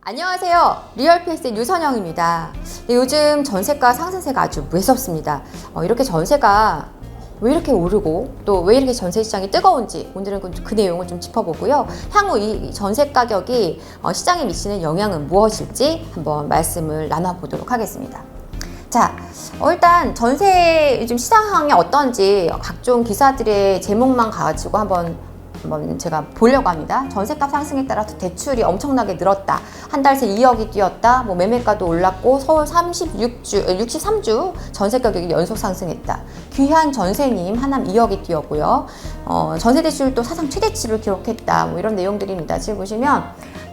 안녕하세요. 리얼PS의 유선영입니다. 요즘 전세가 상승세가 아주 무섭습니다. 이렇게 전세가 왜 이렇게 오르고 또 왜 이렇게 전세 시장이 뜨거운지 오늘은 그 내용을 좀 짚어보고요. 향후 이 전세 가격이 시장에 미치는 영향은 무엇일지 한번 말씀을 나눠보도록 하겠습니다. 자, 일단 전세 요즘 시장 상황이 어떤지 각종 기사들의 제목만 가지고 한번 제가 보려고 합니다. 전세값 상승에 따라서 대출이 엄청나게 늘었다. 한 달 새 2억이 뛰었다. 매매가도 올랐고 서울 63주 전세 가격이 연속 상승했다. 귀한 전세님 하남 2억이 뛰었고요. 전세 대출도 사상 최대치를 기록했다. 이런 내용들입니다. 지금 보시면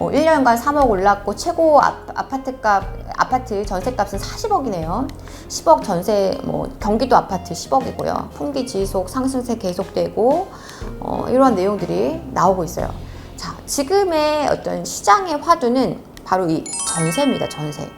1년간 3억 올랐고 최고 아파트 전세값은 40억이네요. 10억 전세 경기도 아파트 10억이고요. 분기 지속 상승세 계속되고 이러한 내용들이 나오고 있어요. 자, 지금의 어떤 시장의 화두는 바로 이 전세입니다. 전세.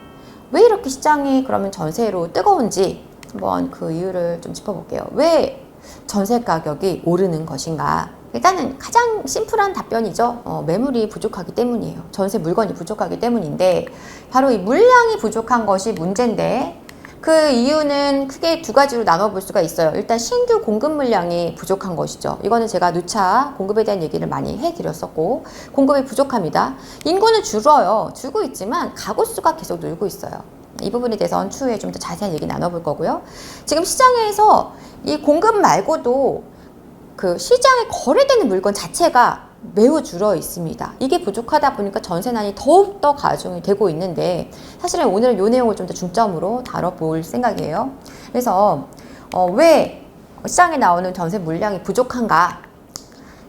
왜 이렇게 시장이 그러면 전세로 뜨거운지 한번 그 이유를 좀 짚어볼게요. 왜 전세 가격이 오르는 것인가? 일단은 가장 심플한 답변이죠. 매물이 부족하기 때문이에요. 전세 물건이 부족하기 때문인데 바로 이 물량이 부족한 것이 문제인데 그 이유는 크게 두 가지로 나눠볼 수가 있어요. 일단 신규 공급 물량이 부족한 것이죠. 이거는 제가 누차 공급에 대한 얘기를 많이 해드렸었고 공급이 부족합니다. 인구는 줄고 있지만 가구 수가 계속 늘고 있어요. 이 부분에 대해서는 추후에 좀 더 자세한 얘기 나눠볼 거고요. 지금 시장에서 이 공급 말고도 그 시장에 거래되는 물건 자체가 매우 줄어 있습니다. 이게 부족하다 보니까 전세난이 더욱더 가중이 되고 있는데 사실은 오늘 이 내용을 좀 더 중점으로 다뤄볼 생각이에요. 그래서 왜 시장에 나오는 전세 물량이 부족한가?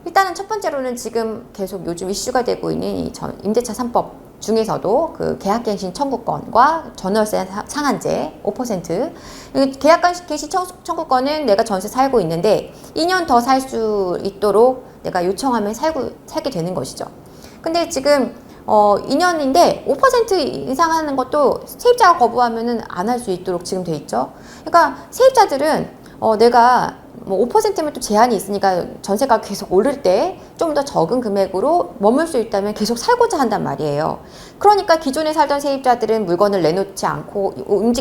일단은 첫 번째로는 지금 계속 요즘 이슈가 되고 있는 이 임대차 3법 중에서도 그 계약갱신 청구권과 전월세 상한제 5% 계약갱신 청구권은 내가 전세 살고 있는데 2년 더 살 수 있도록 내가 요청하면 살게 되는 것이죠. 근데 지금 2년인데 5% 이상 하는 것도 세입자가 거부하면은 안 할 수 있도록 지금 돼 있죠. 그러니까 세입자들은 내가 5%면 또 제한이 있으니까 전세가 계속 오를 때 좀 더 적은 금액으로 머물 수 있다면 계속 살고자 한단 말이에요. 그러니까 기존에 살던 세입자들은 물건을 내놓지 않고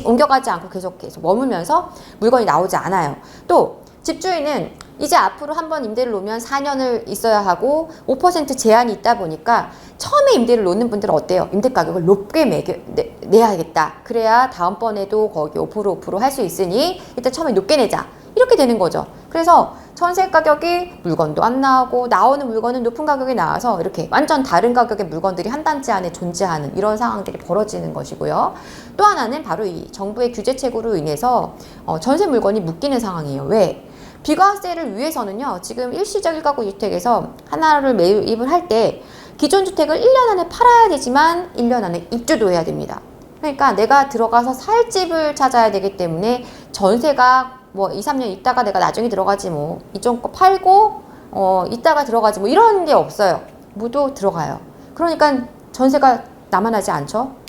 옮겨가지 않고 계속 머물면서 물건이 나오지 않아요. 또 집주인은 이제 앞으로 한번 임대를 놓으면 4년을 있어야 하고 5% 제한이 있다 보니까 처음에 임대를 놓는 분들은 어때요? 임대 가격을 높게 내야겠다. 그래야 다음번에도 거기 5% 할 수 있으니 일단 처음에 높게 내자. 이렇게 되는 거죠. 그래서 전세 가격이 물건도 안 나오고 나오는 물건은 높은 가격이 나와서 이렇게 완전 다른 가격의 물건들이 한 단지 안에 존재하는 이런 상황들이 벌어지는 것이고요. 또 하나는 바로 이 정부의 규제책으로 인해서 전세 물건이 묶이는 상황이에요. 왜? 비과세를 위해서는요. 지금 일시적 1가구 주택에서 하나를 매입을 할 때 기존 주택을 1년 안에 팔아야 되지만 1년 안에 입주도 해야 됩니다. 그러니까 내가 들어가서 살 집을 찾아야 되기 때문에 전세가 2, 3년 있다가 내가 나중에 들어가지 이쪽 거 팔고 있다가 들어가지 이런 게 없어요. 모두 들어가요. 그러니까 전세가 남아나지 않죠.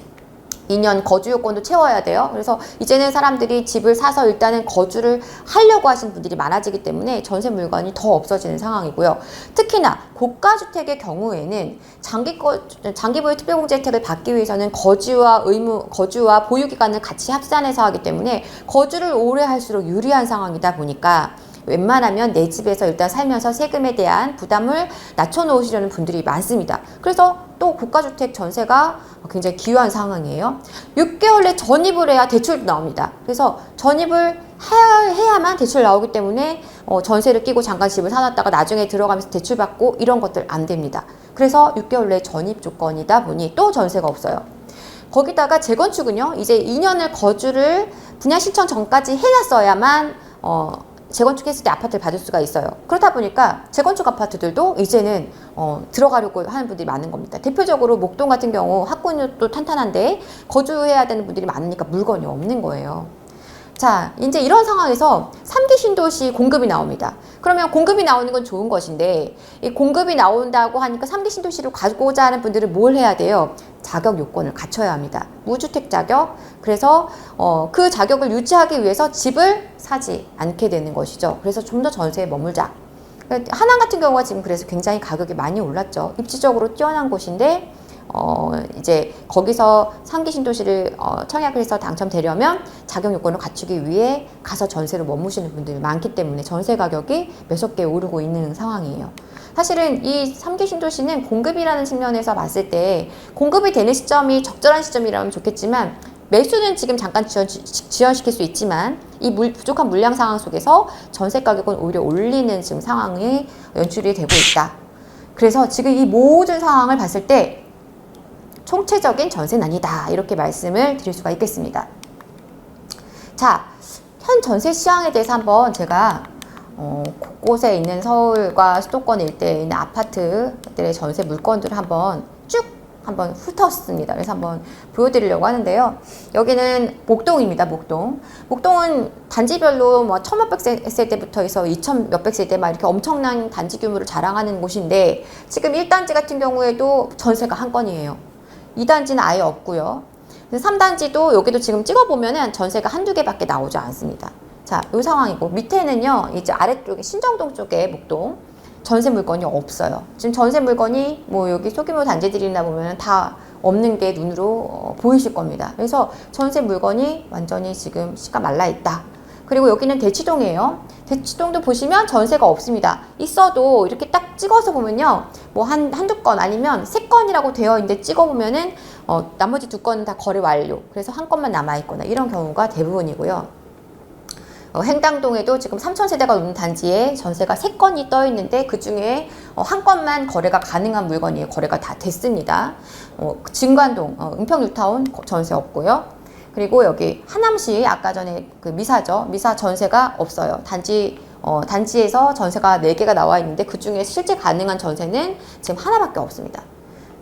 2년 거주 요건도 채워야 돼요. 그래서 이제는 사람들이 집을 사서 일단은 거주를 하려고 하시는 분들이 많아지기 때문에 전세 물건이 더 없어지는 상황이고요. 특히나 고가주택의 경우에는 장기보유 특별공제 혜택을 받기 위해서는 거주와 보유기간을 같이 합산해서 하기 때문에 거주를 오래 할수록 유리한 상황이다 보니까 웬만하면 내 집에서 일단 살면서 세금에 대한 부담을 낮춰놓으시려는 분들이 많습니다. 그래서 또 고가주택 전세가 굉장히 기요한 상황이에요. 6개월 내 전입을 해야 대출도 나옵니다. 그래서 전입을 해야만 대출 나오기 때문에 전세를 끼고 잠깐 집을 사놨다가 나중에 들어가면서 대출받고 이런 것들 안 됩니다. 그래서 6개월 내 전입 조건이다 보니 또 전세가 없어요. 거기다가 재건축은요. 이제 2년을 거주를 분양 신청 전까지 해놨어야만 재건축했을 때 아파트를 받을 수가 있어요. 그렇다 보니까 재건축 아파트들도 이제는 들어가려고 하는 분들이 많은 겁니다. 대표적으로 목동 같은 경우 학군도 탄탄한데 거주해야 되는 분들이 많으니까 물건이 없는 거예요. 자, 이제 이런 상황에서 3기 신도시 공급이 나옵니다. 그러면 공급이 나오는 건 좋은 것인데 이 공급이 나온다고 하니까 3기 신도시를 가고자 하는 분들은 뭘 해야 돼요? 자격 요건을 갖춰야 합니다. 무주택 자격. 그래서 그 자격을 유지하기 위해서 집을 사지 않게 되는 것이죠. 그래서 좀 더 전세에 머물자. 하남 같은 경우가 지금 그래서 굉장히 가격이 많이 올랐죠. 입지적으로 뛰어난 곳인데 이제 거기서 상기 신도시를 청약을 해서 당첨되려면 자격 요건을 갖추기 위해 가서 전세를 머무시는 분들이 많기 때문에 전세 가격이 몇억 개 오르고 있는 상황이에요. 사실은 이 3기 신도시는 공급이라는 측면에서 봤을 때 공급이 되는 시점이 적절한 시점이라면 좋겠지만 매수는 지금 잠깐 지연시킬 수 있지만 이 부족한 물량 상황 속에서 전세 가격은 오히려 올리는 지금 상황이 연출이 되고 있다. 그래서 지금 이 모든 상황을 봤을 때 총체적인 전세난이다 이렇게 말씀을 드릴 수가 있겠습니다. 자, 현 전세 시황에 대해서 한번 제가 곳곳에 있는 서울과 수도권 일대에 있는 아파트들의 전세 물건들을 한번 훑었습니다. 그래서 한번 보여드리려고 하는데요. 여기는 목동입니다. 목동은 단지별로 뭐 1,000몇백 세대부터 해서 2,000몇백 세대 막 이렇게 엄청난 단지 규모를 자랑하는 곳인데 지금 1단지 같은 경우에도 전세가 한 건이에요. 2단지는 아예 없고요. 3단지도 여기도 지금 찍어보면은 전세가 한두 개밖에 나오지 않습니다. 자, 이 상황이고 밑에는요. 이제 아래쪽에 신정동 쪽에 목동 전세 물건이 없어요. 지금 전세 물건이 뭐 여기 소규모 단지들이나 보면 다 없는 게 눈으로 보이실 겁니다. 그래서 전세 물건이 완전히 지금 씨가 말라 있다. 그리고 여기는 대치동이에요. 대치동도 보시면 전세가 없습니다. 있어도 이렇게 딱 찍어서 보면요. 뭐 한두 건 아니면 3건이라고 되어 있는데 찍어보면은 나머지 2건은 다 거래 완료. 그래서 한 건만 남아있거나 이런 경우가 대부분이고요. 행당동에도 지금 3,000세대가 넘는 단지에 전세가 3건이 떠 있는데 그 중에 한 건만 거래가 가능한 물건이에요. 거래가 다 됐습니다. 진관동, 은평 뉴타운 전세 없고요. 그리고 여기 하남시 아까 전에 그 미사죠. 미사 전세가 없어요. 단지에서 전세가 4개가 나와 있는데 그 중에 실제 가능한 전세는 지금 하나밖에 없습니다.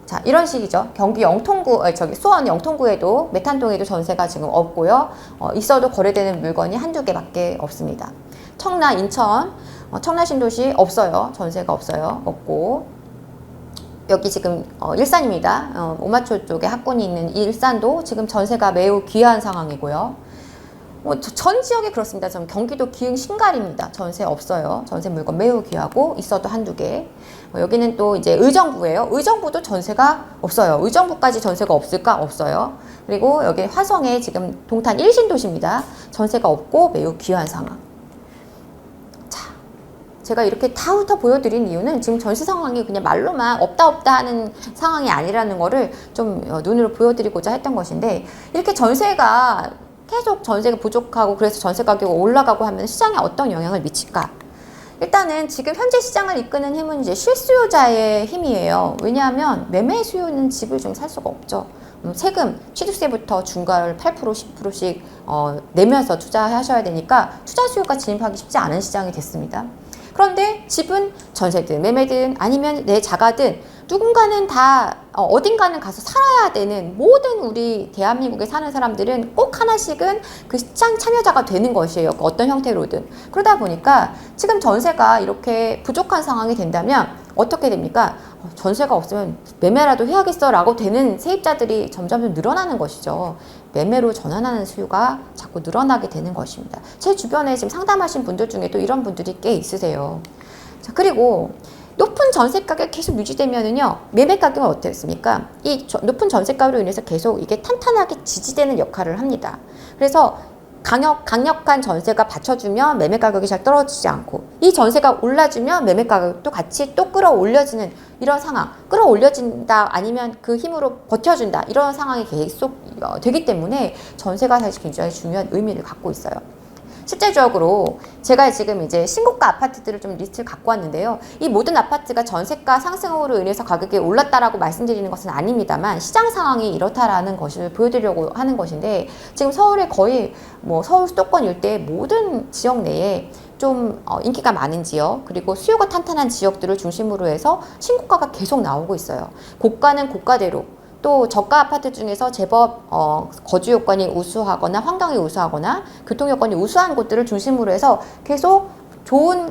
자, 이런 식이죠. 경기 수원 영통구에도 메탄동에도 전세가 지금 없고요. 있어도 거래되는 물건이 한두 개밖에 없습니다. 청라, 인천, 청라 신도시 없어요. 전세가 없어요. 없고. 여기 지금 일산입니다. 오마초 쪽에 학군이 있는 이 일산도 지금 전세가 매우 귀한 상황이고요. 전 지역이 그렇습니다. 전 경기도 기흥 신갈입니다. 전세 없어요. 전세 물건 매우 귀하고 있어도 한두 개. 여기는 또 이제 의정부예요. 의정부도 전세가 없어요. 의정부까지 전세가 없을까? 없어요. 그리고 여기 화성에 지금 동탄 1신도시입니다. 전세가 없고 매우 귀한 상황. 자, 제가 이렇게 다 훑어 보여드린 이유는 지금 전세 상황이 그냥 말로만 없다 하는 상황이 아니라는 거를 좀 눈으로 보여드리고자 했던 것인데 이렇게 전세가 계속 전세가 부족하고 그래서 전세 가격이 올라가고 하면 시장에 어떤 영향을 미칠까? 일단은 지금 현재 시장을 이끄는 힘은 이제 실수요자의 힘이에요. 왜냐하면 매매 수요는 집을 좀 살 수가 없죠. 세금, 취득세부터 중과를 8%, 10%씩 내면서 투자하셔야 되니까 투자 수요가 진입하기 쉽지 않은 시장이 됐습니다. 그런데 집은 전세든 매매든 아니면 내 자가든 누군가는 다 어딘가는 가서 살아야 되는 모든 우리 대한민국에 사는 사람들은 꼭 하나씩은 그 시장 참여자가 되는 것이에요. 어떤 형태로든. 그러다 보니까 지금 전세가 이렇게 부족한 상황이 된다면 어떻게 됩니까? 전세가 없으면 매매라도 해야겠어 라고 되는 세입자들이 점점 늘어나는 것이죠. 매매로 전환하는 수요가 자꾸 늘어나게 되는 것입니다. 제 주변에 지금 상담하신 분들 중에도 이런 분들이 꽤 있으세요. 자, 그리고 높은 전세 가격이 계속 유지되면은요, 매매 가격은 어떻습니까? 이 높은 전세 가격으로 인해서 계속 이게 탄탄하게 지지되는 역할을 합니다. 그래서 강력한 전세가 받쳐주면 매매 가격이 잘 떨어지지 않고 이 전세가 올라주면 매매 가격도 같이 또 끌어올려지는 이런 상황, 끌어올려진다 아니면 그 힘으로 버텨준다 이런 상황이 계속 되기 때문에 전세가 사실 굉장히 중요한 의미를 갖고 있어요. 실제적으로 제가 지금 이제 신고가 아파트들을 좀 리스트를 갖고 왔는데요. 이 모든 아파트가 전세가 상승으로 인해서 가격이 올랐다라고 말씀드리는 것은 아닙니다만 시장 상황이 이렇다라는 것을 보여드리려고 하는 것인데 지금 서울의 거의 뭐 서울 수도권 일대의 모든 지역 내에 좀 인기가 많은 지역 그리고 수요가 탄탄한 지역들을 중심으로 해서 신고가가 계속 나오고 있어요. 고가는 고가대로 또 저가 아파트 중에서 제법 거주 요건이 우수하거나 환경이 우수하거나 교통 요건이 우수한 곳들을 중심으로 해서 계속 좋은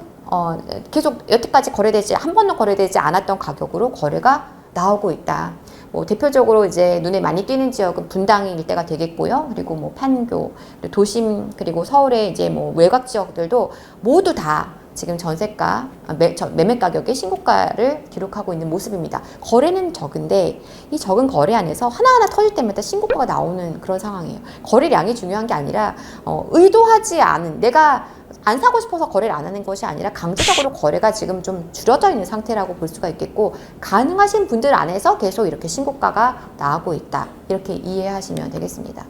계속 여태까지 한 번도 거래되지 않았던 가격으로 거래가 나오고 있다. 뭐 대표적으로 이제 눈에 많이 띄는 지역은 분당 일대가 되겠고요. 그리고 뭐 판교, 도심 그리고 서울의 이제 뭐 외곽 지역들도 모두 다 지금 전세가 매매 가격의 신고가를 기록하고 있는 모습입니다. 거래는 적은데 이 적은 거래 안에서 하나하나 터질 때마다 신고가가 나오는 그런 상황이에요. 거래량이 중요한 게 아니라 의도하지 않은, 내가 안 사고 싶어서 거래를 안 하는 것이 아니라 강제적으로 거래가 지금 좀 줄어져 있는 상태라고 볼 수가 있겠고, 가능하신 분들 안에서 계속 이렇게 신고가가 나오고 있다, 이렇게 이해하시면 되겠습니다.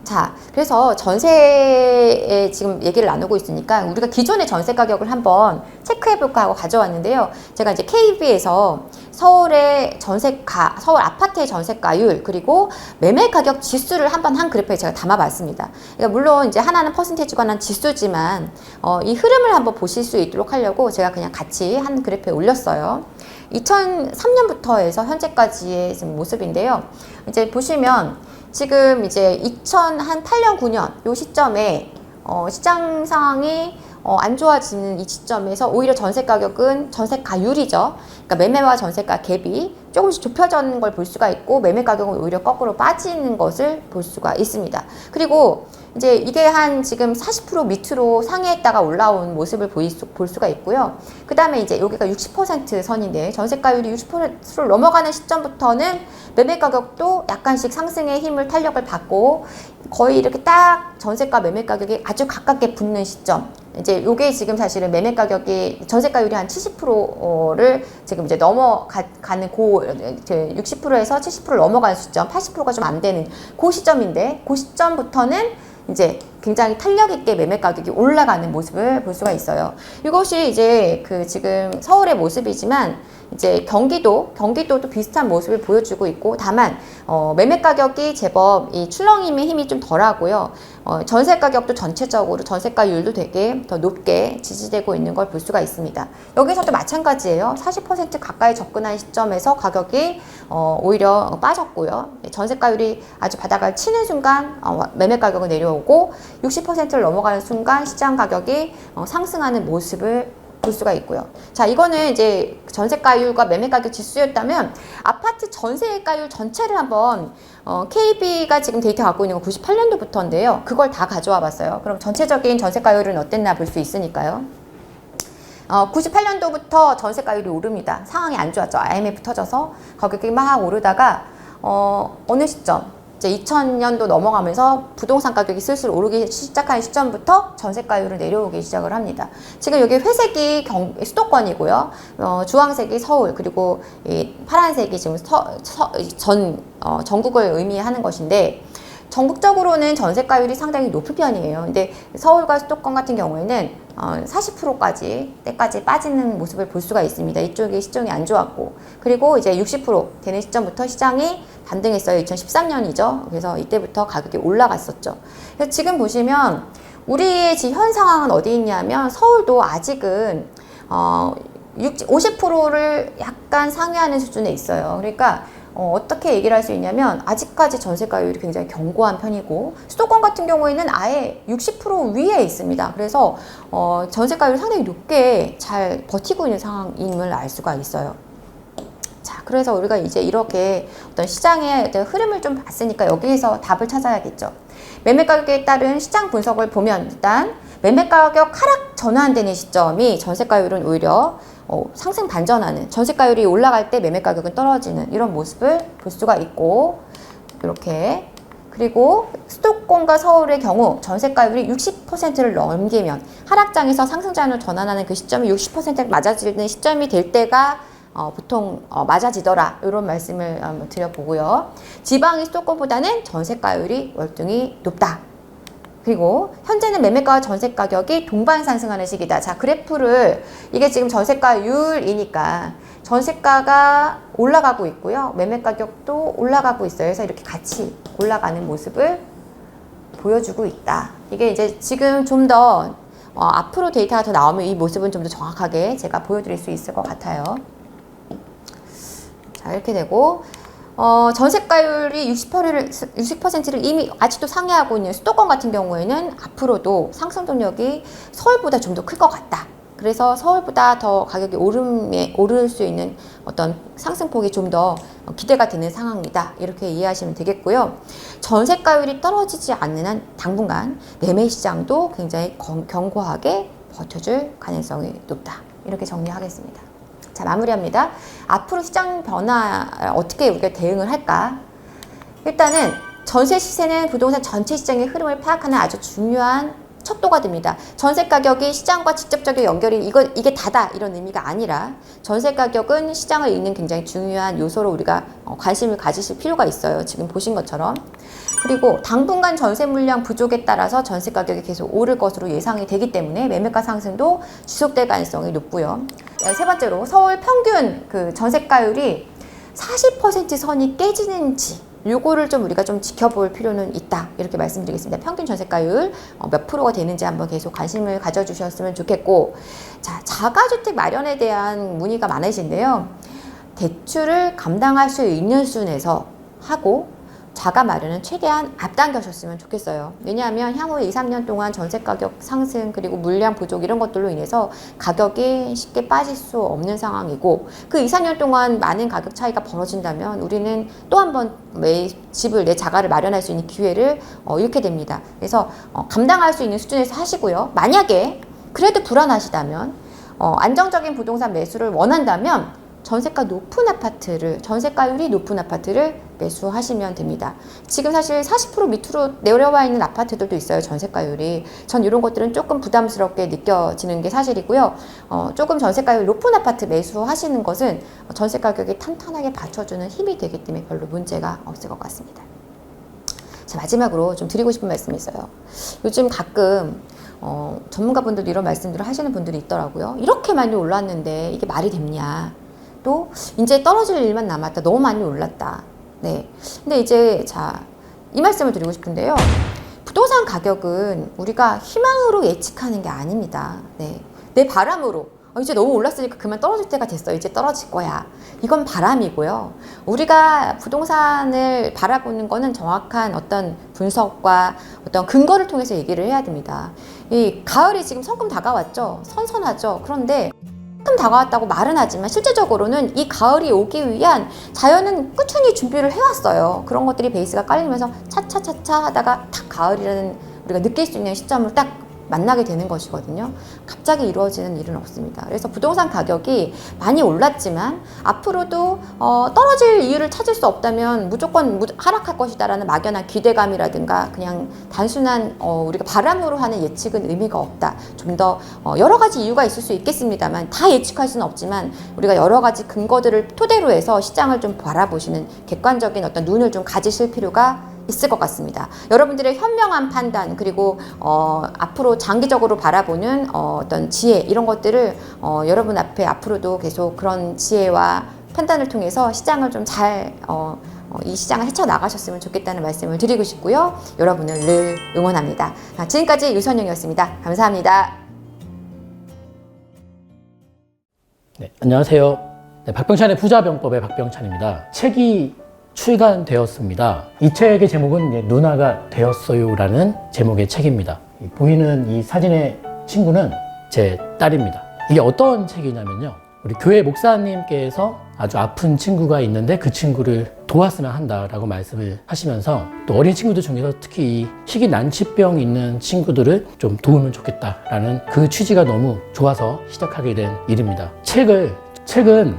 자, 그래서 전세에 지금 얘기를 나누고 있으니까 우리가 기존의 전세 가격을 한번 체크해 볼까 하고 가져왔는데요. 제가 이제 KB에서 서울의 전세가, 서울 아파트의 전세가율, 그리고 매매 가격 지수를 한번 한 그래프에 제가 담아봤습니다. 그러니까 물론 이제 하나는 퍼센테이지 관한 지수지만 이 흐름을 한번 보실 수 있도록 하려고 제가 그냥 같이 한 그래프에 올렸어요. 2003년부터 해서 현재까지의 모습인데요. 이제 보시면 지금 이제 2008년, 9년 요 시점에 시장 상황이 안 좋아지는 이 시점에서 오히려 전세 가격은 전세가율이죠. 그러니까 매매와 전세가 갭이 조금씩 좁혀지는 걸 볼 수가 있고, 매매 가격은 오히려 거꾸로 빠지는 것을 볼 수가 있습니다. 그리고 이제 이게 한 지금 40% 밑으로 상회했다가 올라온 모습을 볼 수가 있고요. 그 다음에 이제 여기가 60% 선인데, 전세가율이 60%를 넘어가는 시점부터는 매매 가격도 약간씩 상승의 힘을, 탄력을 받고 거의 이렇게 딱 전세가 매매 가격이 아주 가깝게 붙는 시점. 이제 요게 지금 사실은 매매 가격이, 전세가율이 한 70%를 지금 이제 넘어가는 60%에서 70%를 넘어가는 시점, 80%가 좀 안 되는 그 시점인데, 그 시점부터는 이제 굉장히 탄력 있게 매매 가격이 올라가는 모습을 볼 수가 있어요. 이것이 이제 그 지금 서울의 모습이지만, 이제 경기도도 비슷한 모습을 보여주고 있고, 다만 매매 가격이 제법 이 출렁임의 힘이 좀 덜하고요. 전세 가격도 전체적으로, 전세가율도 되게 더 높게 지지되고 있는 걸 볼 수가 있습니다. 여기서도 마찬가지예요. 40% 가까이 접근한 시점에서 가격이 오히려 빠졌고요. 전세가율이 아주 바닥을 치는 순간 매매 가격은 내려오고, 60%를 넘어가는 순간 시장 가격이 상승하는 모습을 볼 수가 있고요. 자, 이거는 이제 전세가율과 매매가격 지수였다면, 아파트 전세가율 전체를 한번 KB가 지금 데이터 갖고 있는 건 98년도부터인데요. 그걸 다 가져와 봤어요. 그럼 전체적인 전세가율은 어땠나 볼 수 있으니까요. 98년도부터 전세가율이 오릅니다. 상황이 안 좋았죠. IMF 터져서 가격이 막 오르다가 어느 시점, 이제 2000년도 넘어가면서 부동산 가격이 슬슬 오르기 시작한 시점부터 전세가율을 내려오기 시작을 합니다. 지금 여기 회색이 수도권이고요. 주황색이 서울, 그리고 이 파란색이 지금 전국을 의미하는 것인데, 전국적으로는 전세가율이 상당히 높은 편이에요. 근데 서울과 수도권 같은 경우에는 40%까지 때까지 빠지는 모습을 볼 수가 있습니다. 이쪽이 시정이 안 좋았고, 그리고 이제 60% 되는 시점부터 시장이 반등했어요. 2013년이죠. 그래서 이때부터 가격이 올라갔었죠. 그래서 지금 보시면 우리의 지금 현 상황은 어디 있냐면, 서울도 아직은 50%를 약간 상회하는 수준에 있어요. 그러니까 어떻게 얘기를 할 수 있냐면, 아직까지 전세가율이 굉장히 견고한 편이고, 수도권 같은 경우에는 아예 60% 위에 있습니다. 그래서 전세가율이 상당히 높게 잘 버티고 있는 상황임을 알 수가 있어요. 자, 그래서 우리가 이제 이렇게 어떤 시장의 흐름을 좀 봤으니까 여기에서 답을 찾아야겠죠. 매매 가격에 따른 시장 분석을 보면, 일단 매매 가격 하락 전환되는 시점이 전세가율은 오히려 상승 반전하는, 전세가율이 올라갈 때 매매 가격은 떨어지는 이런 모습을 볼 수가 있고, 이렇게. 그리고 수도권과 서울의 경우 전세가율이 60%를 넘기면, 하락장에서 상승장으로 전환하는 그 시점이 60%를 맞아지는 시점이 될 때가 보통 맞아지더라, 이런 말씀을 드려보고요. 지방의 수도권보다는 전세가율이 월등히 높다. 그리고 현재는 매매가와 전세가격이 동반 상승하는 시기다. 자, 그래프를, 이게 지금 전세가율이니까 전세가가 올라가고 있고요. 매매가격도 올라가고 있어요. 그래서 이렇게 같이 올라가는 모습을 보여주고 있다. 이게 이제 지금 좀 더 앞으로 데이터가 더 나오면 이 모습은 좀 더 정확하게 제가 보여드릴 수 있을 것 같아요. 자, 이렇게 되고, 전세가율이 60%를 이미 아직도 상회하고 있는 수도권 같은 경우에는 앞으로도 상승 동력이 서울보다 좀 더 클 것 같다. 그래서 서울보다 더 가격이 오를 수 있는 어떤 상승폭이 좀 더 기대가 되는 상황이다. 이렇게 이해하시면 되겠고요. 전세가율이 떨어지지 않는 한 당분간 매매 시장도 굉장히 견고하게 버텨줄 가능성이 높다. 이렇게 정리하겠습니다. 자, 마무리합니다. 앞으로 시장 변화 어떻게 우리가 대응을 할까? 일단은 전세 시세는 부동산 전체 시장의 흐름을 파악하는 아주 중요한 척도가 됩니다. 전세 가격이 시장과 직접적인 연결이 이게 다다 이런 의미가 아니라 전세 가격은 시장을 읽는 굉장히 중요한 요소로 우리가 관심을 가지실 필요가 있어요. 지금 보신 것처럼. 그리고 당분간 전세 물량 부족에 따라서 전세 가격이 계속 오를 것으로 예상이 되기 때문에 매매가 상승도 지속될 가능성이 높고요. 세 번째로 서울 평균 그 전세가율이 40% 선이 깨지는지 요거를 좀 우리가 좀 지켜볼 필요는 있다. 이렇게 말씀드리겠습니다. 평균 전세가율 몇 프로가 되는지 한번 계속 관심을 가져주셨으면 좋겠고, 자, 자가주택 마련에 대한 문의가 많으신데요. 대출을 감당할 수 있는 수준에서 하고 자가 마련은 최대한 앞당겨셨으면 좋겠어요. 왜냐하면 향후 2, 3년 동안 전세 가격 상승 그리고 물량 부족 이런 것들로 인해서 가격이 쉽게 빠질 수 없는 상황이고, 그 2, 3년 동안 많은 가격 차이가 벌어진다면 우리는 또 한 번 내 자가를 마련할 수 있는 기회를 잃게 됩니다. 그래서 감당할 수 있는 수준에서 하시고요. 만약에 그래도 불안하시다면 안정적인 부동산 매수를 원한다면 전세가율이 높은 아파트를 매수하시면 됩니다. 지금 사실 40% 밑으로 내려와 있는 아파트들도 있어요. 전세가율이. 전 이런 것들은 조금 부담스럽게 느껴지는 게 사실이고요. 조금 전세가율 높은 아파트 매수하시는 것은 전세 가격이 탄탄하게 받쳐주는 힘이 되기 때문에 별로 문제가 없을 것 같습니다. 자, 마지막으로 좀 드리고 싶은 말씀이 있어요. 요즘 가끔 전문가분들도 이런 말씀들을 하시는 분들이 있더라고요. 이렇게 많이 올랐는데 이게 말이 됐냐. 또 이제 떨어질 일만 남았다. 너무 많이 올랐다. 네. 근데 이제 이 말씀을 드리고 싶은데요. 부동산 가격은 우리가 희망으로 예측하는 게 아닙니다. 네. 내 바람으로 이제 너무 올랐으니까 그만 떨어질 때가 됐어. 이제 떨어질 거야. 이건 바람이고요. 우리가 부동산을 바라보는 거는 정확한 어떤 분석과 어떤 근거를 통해서 얘기를 해야 됩니다. 이 가을이 지금 성큼 다가왔죠. 선선하죠. 그런데 다가왔다고 말은 하지만 실제적으로는 이 가을이 오기 위한 자연은 꾸준히 준비를 해왔어요. 그런 것들이 베이스가 깔리면서 차차차차 하다가 탁 가을이라는 우리가 느낄 수 있는 시점을 딱 만나게 되는 것이거든요. 갑자기 이루어지는 일은 없습니다. 그래서 부동산 가격이 많이 올랐지만 앞으로도 떨어질 이유를 찾을 수 없다면 무조건 하락할 것이다라는 막연한 기대감이라든가 그냥 단순한 우리가 바람으로 하는 예측은 의미가 없다. 좀 더 여러 가지 이유가 있을 수 있겠습니다만 다 예측할 수는 없지만 우리가 여러 가지 근거들을 토대로 해서 시장을 좀 바라보시는 객관적인 어떤 눈을 좀 가지실 필요가 있을 것 같습니다. 여러분들의 현명한 판단 그리고 앞으로 장기적으로 바라보는 어떤 지혜 이런 것들을 여러분 앞에 앞으로도 계속 그런 지혜와 판단을 통해서 시장을 좀 잘 이 시장을 헤쳐나가셨으면 좋겠다는 말씀을 드리고 싶고요. 여러분을 늘 응원합니다. 지금까지 유선영이었습니다. 감사합니다. 네, 안녕하세요. 네, 박병찬의 부자병법의 박병찬입니다. 책이 출간되었습니다. 이 책의 제목은 누나가 되었어요라는 제목의 책입니다. 보이는 이 사진의 친구는 제 딸입니다. 이게 어떤 책이냐면요. 우리 교회 목사님께서 아주 아픈 친구가 있는데 그 친구를 도왔으면 한다라고 말씀을 하시면서 또 어린 친구들 중에서 특히 이 희귀 난치병 있는 친구들을 좀 도우면 좋겠다라는 그 취지가 너무 좋아서 시작하게 된 일입니다. 책은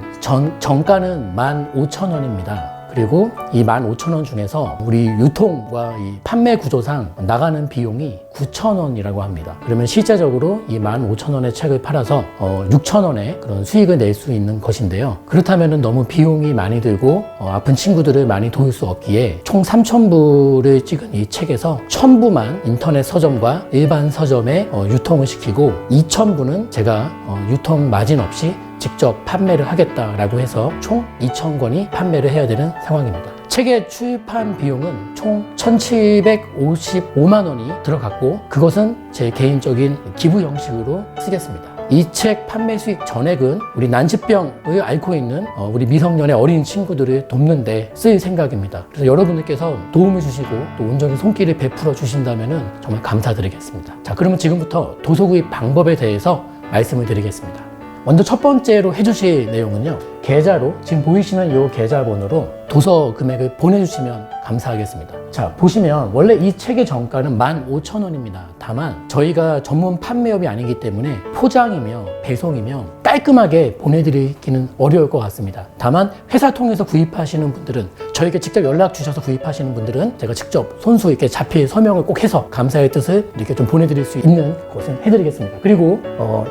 정가는 15,000원입니다. 그리고 이 15,000원 중에서 우리 유통과 이 판매 구조상 나가는 비용이 9,000원이라고 합니다. 그러면 실제적으로 이 15,000원의 책을 팔아서 6,000원의 그런 수익을 낼 수 있는 것인데요. 그렇다면 너무 비용이 많이 들고 아픈 친구들을 많이 도울 수 없기에 총 3,000부를 찍은 이 책에서 1,000부만 인터넷 서점과 일반 서점에 유통을 시키고 2,000부는 제가 유통 마진 없이 직접 판매를 하겠다라고 해서 총 2,000권이 판매를 해야 되는 상황입니다. 책의 출판 비용은 총 1,755만 원이 들어갔고 그것은 제 개인적인 기부 형식으로 쓰겠습니다. 이 책 판매 수익 전액은 우리 난치병을 앓고 있는 우리 미성년의 어린 친구들을 돕는 데 쓸 생각입니다. 그래서 여러분들께서 도움을 주시고 또 온전히 손길을 베풀어 주신다면 정말 감사드리겠습니다. 자, 그러면 지금부터 도서 구입 방법에 대해서 말씀을 드리겠습니다. 먼저 첫 번째로 해주실 내용은요. 계좌로 지금 보이시는 이 계좌번호로 도서 금액을 보내주시면 감사하겠습니다. 자, 보시면 원래 이 책의 정가는 15,000원입니다. 다만 저희가 전문 판매업이 아니기 때문에 포장이며 배송이며 깔끔하게 보내드리기는 어려울 것 같습니다. 다만 회사 통해서 구입하시는 분들은, 저에게 직접 연락 주셔서 구입하시는 분들은 제가 직접 손수 이렇게 자필 서명을 꼭 해서 감사의 뜻을 이렇게 좀 보내드릴 수 있는 것을 해드리겠습니다. 그리고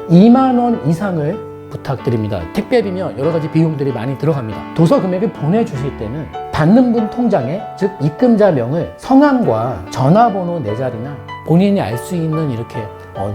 2만 원 이상을 부탁드립니다. 택배비며 여러 가지 비용들이 많이 들어갑니다. 도서 금액을 보내주실 때는 받는 분 통장에, 즉 입금자명을 성함과 전화번호 4자리나 본인이 알 수 있는 이렇게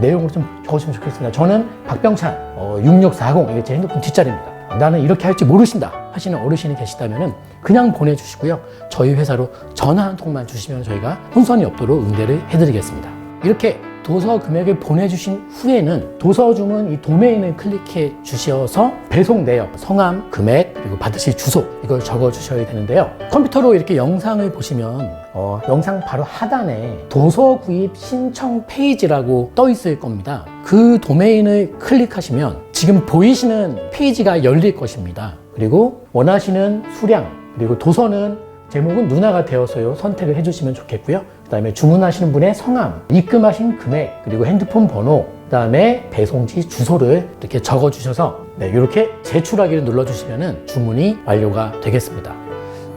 내용을 좀 적어주시면 좋겠습니다. 저는 박병찬 6640, 이게 제 핸드폰 뒷자리입니다. 나는 이렇게 할 줄 모르신다 하시는 어르신이 계시다면 그냥 보내주시고요. 저희 회사로 전화 한 통만 주시면 저희가 혼선이 없도록 응대를 해드리겠습니다. 이렇게 도서 금액을 보내주신 후에는 도서 주문 이 도메인을 클릭해 주셔서 배송 내역, 성함, 금액, 그리고 받으실 주소, 이걸 적어 주셔야 되는데요. 컴퓨터로 이렇게 영상을 보시면 영상 바로 하단에 도서 구입 신청 페이지라고 떠 있을 겁니다. 그 도메인을 클릭하시면 지금 보이시는 페이지가 열릴 것입니다. 그리고 원하시는 수량, 그리고 도서는 제목은 누나가 되었어요 선택을 해주시면 좋겠고요. 그 다음에 주문하시는 분의 성함, 입금하신 금액, 그리고 핸드폰 번호, 그 다음에 배송지 주소를 이렇게 적어주셔서 이렇게 제출하기를 눌러주시면 주문이 완료가 되겠습니다.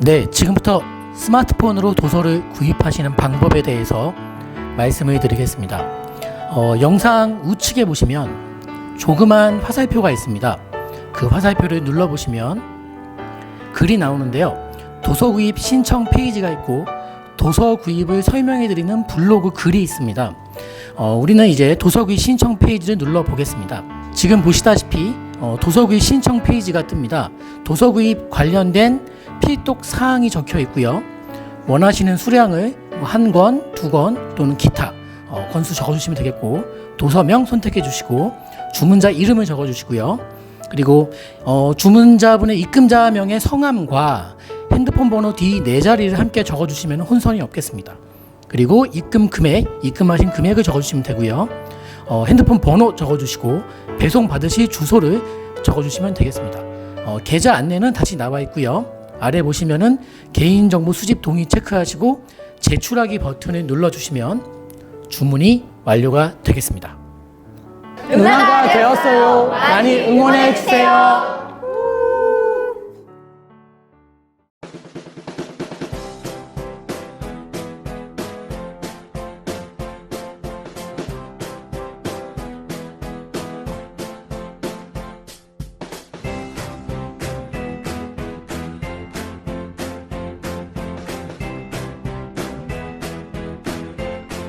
네, 지금부터 스마트폰으로 도서를 구입하시는 방법에 대해서 말씀을 드리겠습니다. 영상 우측에 보시면 조그만 화살표가 있습니다. 그 화살표를 눌러보시면 글이 나오는데요. 도서 구입 신청 페이지가 있고 도서 구입을 설명해 드리는 블로그 글이 있습니다. 우리는 이제 도서 구입 신청 페이지를 눌러 보겠습니다. 지금 보시다시피 도서 구입 신청 페이지가 뜹니다. 도서 구입 관련된 필독 사항이 적혀 있고요. 원하시는 수량을 1권, 2권 또는 기타 권수 적어주시면 되겠고, 도서명 선택해 주시고 주문자 이름을 적어 주시고요. 그리고 주문자분의 입금자명의 성함과 핸드폰 번호 뒤 4자리를 함께 적어주시면 혼선이 없겠습니다. 그리고 입금 금액, 입금하신 금액을 적어주시면 되고요. 핸드폰 번호 적어주시고 배송 받으실 주소를 적어주시면 되겠습니다. 계좌 안내는 다시 나와 있고요. 아래 보시면은 개인정보 수집 동의 체크하시고 제출하기 버튼을 눌러주시면 주문이 완료가 되겠습니다. 누나가 되었어요. 많이 응원해 주세요.